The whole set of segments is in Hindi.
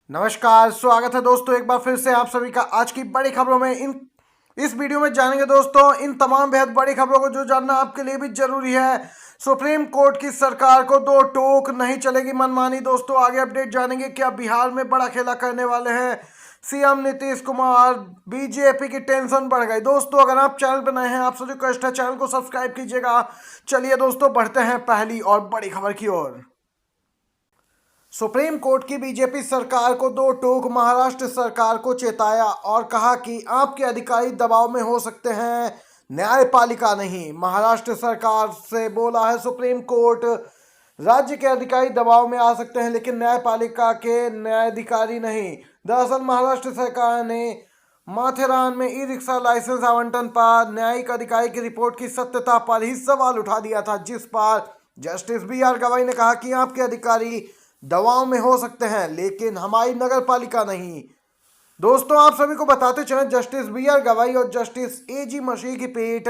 नमस्कार, स्वागत है दोस्तों एक बार फिर से आप सभी का आज की बड़ी खबरों में। इस वीडियो में जानेंगे दोस्तों इन तमाम बेहद बड़ी खबरों को जो जानना आपके लिए भी जरूरी है। सुप्रीम कोर्ट की सरकार को दो टोक, नहीं चलेगी मनमानी। दोस्तों आगे अपडेट जानेंगे, क्या बिहार में बड़ा खेला करने वाले हैं सीएम नीतीश कुमार, बीजेपी की टेंशन बढ़ गई। दोस्तों अगर आप चैनल पर नए हैं, आपसे रिक्वेस्ट है चैनल को सब्सक्राइब कीजिएगा। चलिए दोस्तों बढ़ते हैं पहली और बड़ी खबर की ओर। सुप्रीम कोर्ट की बीजेपी सरकार को दो टोक, महाराष्ट्र सरकार को चेताया और कहा कि आपके अधिकारी दबाव में हो सकते हैं, न्यायपालिका नहीं। महाराष्ट्र सरकार से बोला है सुप्रीम कोर्ट, राज्य के अधिकारी दबाव में आ सकते हैं लेकिन न्यायपालिका के न्यायाधिकारी नहीं। दरअसल महाराष्ट्र सरकार ने माथेरान में ई रिक्शा लाइसेंस आवंटन पर न्यायिक अधिकारी की रिपोर्ट की सत्यता पर ही सवाल उठा दिया था, जिस पर जस्टिस BR गवाई ने कहा कि आपके अधिकारी दबाव में हो सकते हैं लेकिन हमारी नगर पालिका नहीं। दोस्तों आप सभी को बताते चलें, जस्टिस BR गवाई और जस्टिस AG मसीह की पीठ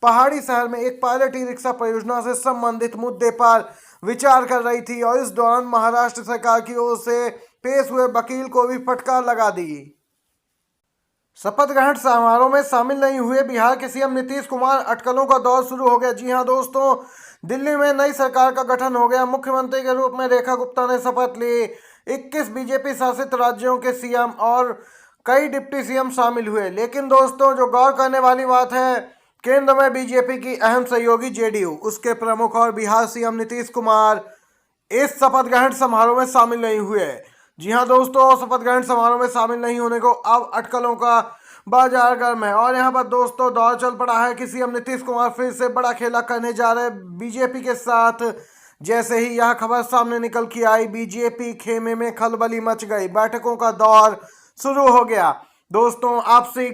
पहाड़ी शहर में एक पायलट ई रिक्शा परियोजना से संबंधित मुद्दे पर विचार कर रही थी और इस दौरान महाराष्ट्र सरकार की ओर से पेश हुए वकील को भी फटकार लगा दी। शपथ ग्रहण समारोह में शामिल नहीं हुए बिहार के सीएम नीतीश कुमार, अटकलों का दौर शुरू हो गया। जी हां दोस्तों, दिल्ली में नई सरकार का गठन हो गया। मुख्यमंत्री के रूप में रेखा गुप्ता ने शपथ ली। 21 बीजेपी शासित राज्यों के सीएम और कई डिप्टी सीएम शामिल हुए। लेकिन दोस्तों जो गौर करने वाली बात है, केंद्र में बीजेपी की अहम सहयोगी JDU, उसके प्रमुख और बिहार सीएम नीतीश कुमार इस शपथ ग्रहण समारोह में शामिल नहीं हुए। जी हां दोस्तों, शपथ ग्रहण समारोह में शामिल नहीं होने को अब अटकलों का बाजार गर्म है और यहाँ पर दोस्तों दौर चल पड़ा है कि सीएम नीतीश कुमार फिर से बड़ा खेला करने जा रहे बीजेपी के साथ। जैसे ही यह खबर सामने निकल के आई, बीजेपी खेमे में खलबली मच गई, बैठकों का दौर शुरू हो गया। दोस्तों आपसी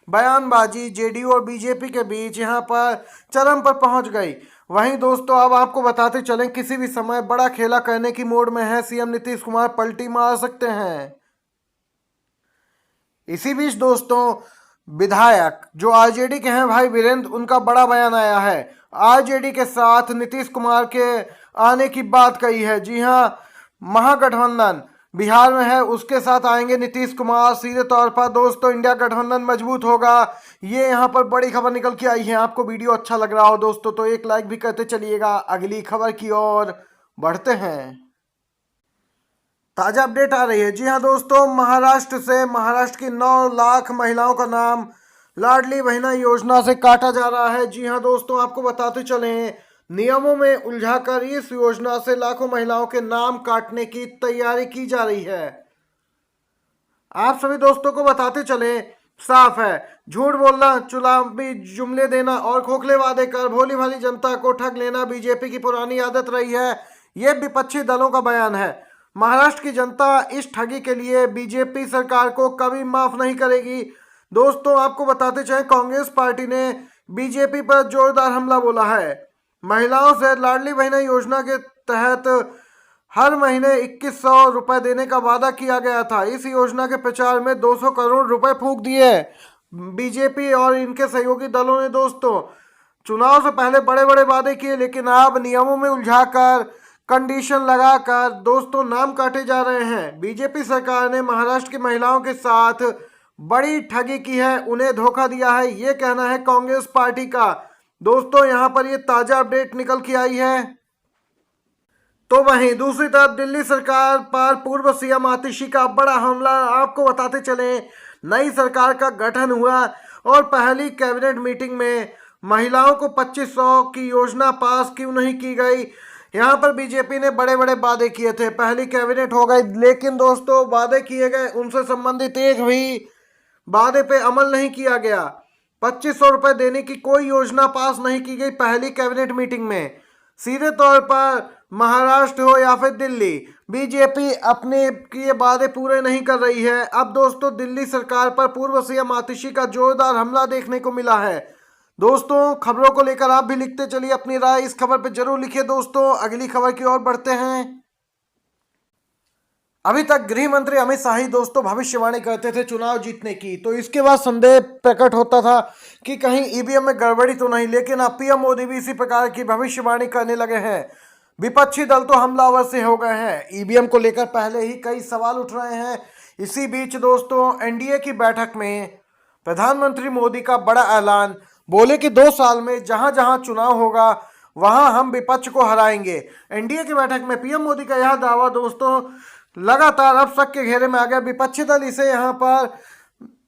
बयानबाजी JDU और बीजेपी के बीच यहाँ पर चरम पर पहुंच गई। वहीं दोस्तों अब आपको बताते चलें, किसी भी समय बड़ा खेला करने की मोड में है सीएम नीतीश कुमार, पलटी मार सकते हैं। इसी बीच दोस्तों विधायक जो RJD के हैं भाई वीरेंद्र, उनका बड़ा बयान आया है। RJD के साथ नीतीश कुमार के आने की बात कही है। जी हां, महागठबंधन बिहार में है, उसके साथ आएंगे नीतीश कुमार। सीधे तौर पर दोस्तों इंडिया गठबंधन मजबूत होगा, ये यहाँ पर बड़ी खबर निकल के आई है। आपको वीडियो अच्छा लग रहा हो दोस्तों तो एक लाइक भी करते चलिएगा। अगली खबर की ओर बढ़ते हैं। ताजा अपडेट आ रही है। जी हां दोस्तों, महाराष्ट्र की 9 लाख महिलाओं का नाम लाडली बहना योजना से काटा जा रहा है। जी हां दोस्तों, आपको बताते चले, नियमों में उलझाकर इस योजना से लाखों महिलाओं के नाम काटने की तैयारी की जा रही है। आप सभी दोस्तों को बताते चले, साफ है, झूठ बोलना, चुनावी जुमले देना और खोखले वादे कर भोली भाली जनता को ठग लेना बीजेपी की पुरानी आदत रही है। ये विपक्षी दलों का बयान है। महाराष्ट्र की जनता इस ठगी के लिए बीजेपी सरकार को कभी माफ नहीं करेगी। दोस्तों आपको बताते चलें, कांग्रेस पार्टी ने बीजेपी पर जोरदार हमला बोला है। महिलाओं से लाडली बहना योजना के तहत हर महीने 2100 रुपए देने का वादा किया गया था। इस योजना के प्रचार में 200 करोड़ रुपए फूंक दिए बीजेपी और इनके सहयोगी दलों ने। दोस्तों चुनाव से पहले बड़े बड़े वादे किए लेकिन अब नियमों में उलझाकर, कंडीशन लगाकर दोस्तों नाम काटे जा रहे हैं। बीजेपी सरकार ने महाराष्ट्र की महिलाओं के साथ बड़ी ठगी की है, उन्हें धोखा दिया है, ये कहना है कांग्रेस पार्टी का। दोस्तों यहां पर ये ताजा अपडेट निकल के आई है। तो वहीं दूसरी तरफ दिल्ली सरकार पर पूर्व सीएम आतिशी का बड़ा हमला। आपको बताते चले, नई सरकार का गठन हुआ और पहली कैबिनेट मीटिंग में महिलाओं को 2500 की योजना पास क्यों नहीं की गई। यहाँ पर बीजेपी ने बड़े बड़े वादे किए थे, पहली कैबिनेट हो गई लेकिन दोस्तों वादे किए गए, उनसे संबंधित एक भी वादे पे अमल नहीं किया गया। 2500 रुपए देने की कोई योजना पास नहीं की गई पहली कैबिनेट मीटिंग में। सीधे तौर पर महाराष्ट्र हो या फिर दिल्ली, बीजेपी अपने किए वादे पूरे नहीं कर रही है। अब दोस्तों दिल्ली सरकार पर पूर्व सीएम आतिशी का जोरदार हमला देखने को मिला है। दोस्तों खबरों को लेकर आप भी लिखते चलिए अपनी राय, इस खबर पर जरूर लिखिए। दोस्तों अगली खबर की ओर बढ़ते हैं। अभी तक गृह मंत्री अमित शाह ही दोस्तों भविष्यवाणी करते थे चुनाव जीतने की, तो इसके बाद संदेह प्रकट होता था कि कहीं ईवीएम में गड़बड़ी तो नहीं, लेकिन अब पीएम मोदी भी इसी प्रकार की भविष्यवाणी करने लगे हैं। विपक्षी दल तो हमलावर से हो गए हैं। ईवीएम को लेकर पहले ही कई सवाल उठ रहे हैं। इसी बीच दोस्तों एनडीए की बैठक में प्रधानमंत्री मोदी का बड़ा ऐलान, बोले कि 2 साल में जहां जहां चुनाव होगा वहां हम विपक्ष को हराएंगे। एनडीए की बैठक में पीएम मोदी का यह दावा दोस्तों लगातार अब शक के घेरे में आ गया। विपक्षी दल इसे यहां पर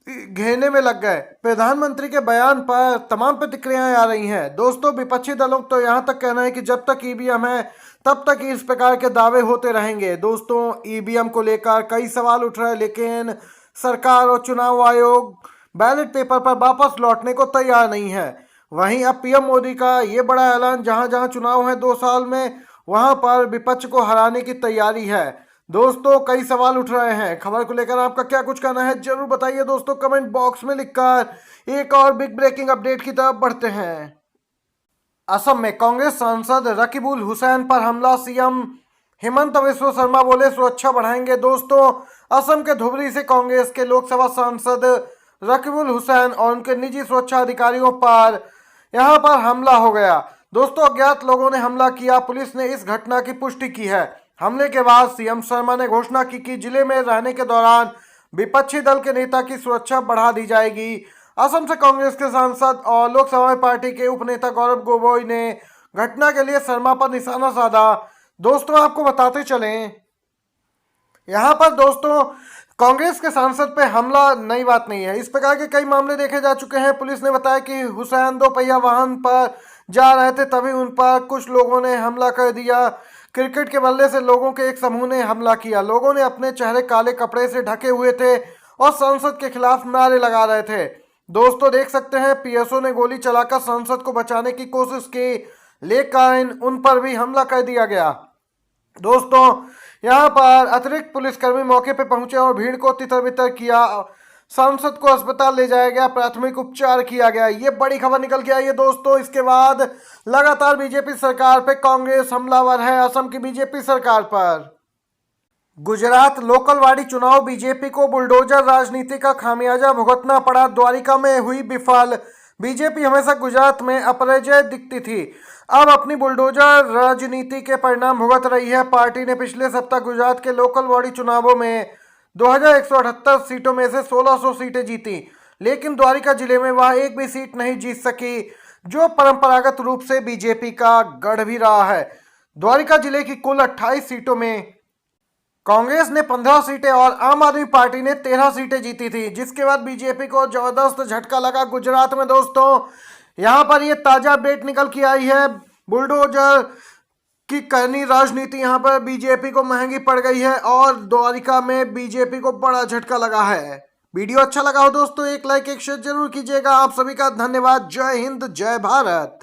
घेरने में लग गए। प्रधानमंत्री के बयान पर तमाम प्रतिक्रियाएं आ रही हैं। दोस्तों विपक्षी दलों तो यहां तक कहना है कि जब तक ईवीएम है तब तक इस प्रकार के दावे होते रहेंगे। दोस्तों ईवीएम को लेकर कई सवाल उठ रहे हैं, लेकिन सरकार और चुनाव आयोग बैलेट पेपर पर वापस लौटने को तैयार नहीं है। वहीं अब पीएम मोदी का ये बड़ा ऐलान, जहां जहां चुनाव है 2 साल में वहां पर विपक्ष को हराने की तैयारी है। दोस्तों कई सवाल उठ रहे हैं। खबर को लेकर आपका क्या कुछ कहना है जरूर बताइए दोस्तों कमेंट बॉक्स में लिखकर। एक और बिग ब्रेकिंग अपडेट की तरफ बढ़ते हैं। असम में कांग्रेस सांसद रकीबुल हुसैन पर हमला, सीएम हेमंत बिस्वा शर्मा बोले सुरक्षा बढ़ाएंगे। दोस्तों असम के धुबरी से कांग्रेस के लोकसभा सांसद रकीबुल हुसैन और उनके निजी सुरक्षा अधिकारियों पर यहां पर हमला हो गया। दोस्तों अज्ञात लोगों ने हमला किया। पुलिस ने इस घटना की पुष्टि की है। हमले के बाद सीएम शर्मा ने घोषणा की कि जिले में रहने के दौरान विपक्षी दल के नेता की सुरक्षा बढ़ा दी जाएगी। असम से कांग्रेस के सांसद और लोकसभा पार्टी के उपनेता गौरव गोगोई ने घटना के लिए शर्मा पर निशाना साधा। दोस्तों आपको बताते चलें, यहाँ पर दोस्तों कांग्रेस के सांसद पे हमला नई बात नहीं है। इस प्रकार के कई मामले देखे जा चुके हैं। पुलिस ने बताया कि हुसैन 2 पहिया वाहन पर जा रहे थे, तभी उन पर कुछ लोगों ने हमला कर दिया। क्रिकेट के बल्ले से लोगों के एक समूह ने हमला किया। लोगों ने अपने चेहरे काले कपड़े से ढके हुए थे और सांसद के खिलाफ नारे लगा रहे थे। दोस्तों देख सकते हैं पीएसओ ने गोली चलाकर सांसद को बचाने की कोशिश की, लेकिन उन पर भी हमला कर दिया गया। दोस्तों यहाँ पर अतिरिक्त पुलिसकर्मी मौके पर पहुंचे और भीड़ को तितर बितर किया। सांसद को अस्पताल ले जाया गया, प्राथमिक उपचार किया गया। ये बड़ी खबर निकल के आई है दोस्तों। इसके बाद लगातार बीजेपी सरकार पे कांग्रेस हमलावर है, असम की बीजेपी सरकार पर। गुजरात लोकलवाड़ी चुनाव, बीजेपी को बुलडोजर राजनीति का खामियाजा भुगतना पड़ा। द्वारिका में हुई विफल। बीजेपी हमेशा गुजरात में अपराजय दिखती थी, अब अपनी बुलडोजर राजनीति के परिणाम भुगत रही है। पार्टी ने पिछले सप्ताह गुजरात के लोकल बॉडी चुनावों में 2178 सीटों में से 1600 सीटें जीती, लेकिन द्वारिका जिले में वह एक भी सीट नहीं जीत सकी, जो परंपरागत रूप से बीजेपी का गढ़ भी रहा है। द्वारिका जिले की कुल 28 सीटों में कांग्रेस ने 15 सीटें और आम आदमी पार्टी ने 13 सीटें जीती थी, जिसके बाद बीजेपी को जबरदस्त झटका लगा गुजरात में। दोस्तों यहां पर ये ताजा अपडेट निकल के आई है। बुलडोजर की करनी राजनीति यहां पर बीजेपी को महंगी पड़ गई है और द्वारिका में बीजेपी को बड़ा झटका लगा है। वीडियो अच्छा लगा हो दोस्तों एक लाइक एक शेयर जरूर कीजिएगा। आप सभी का धन्यवाद। जय हिंद, जय भारत।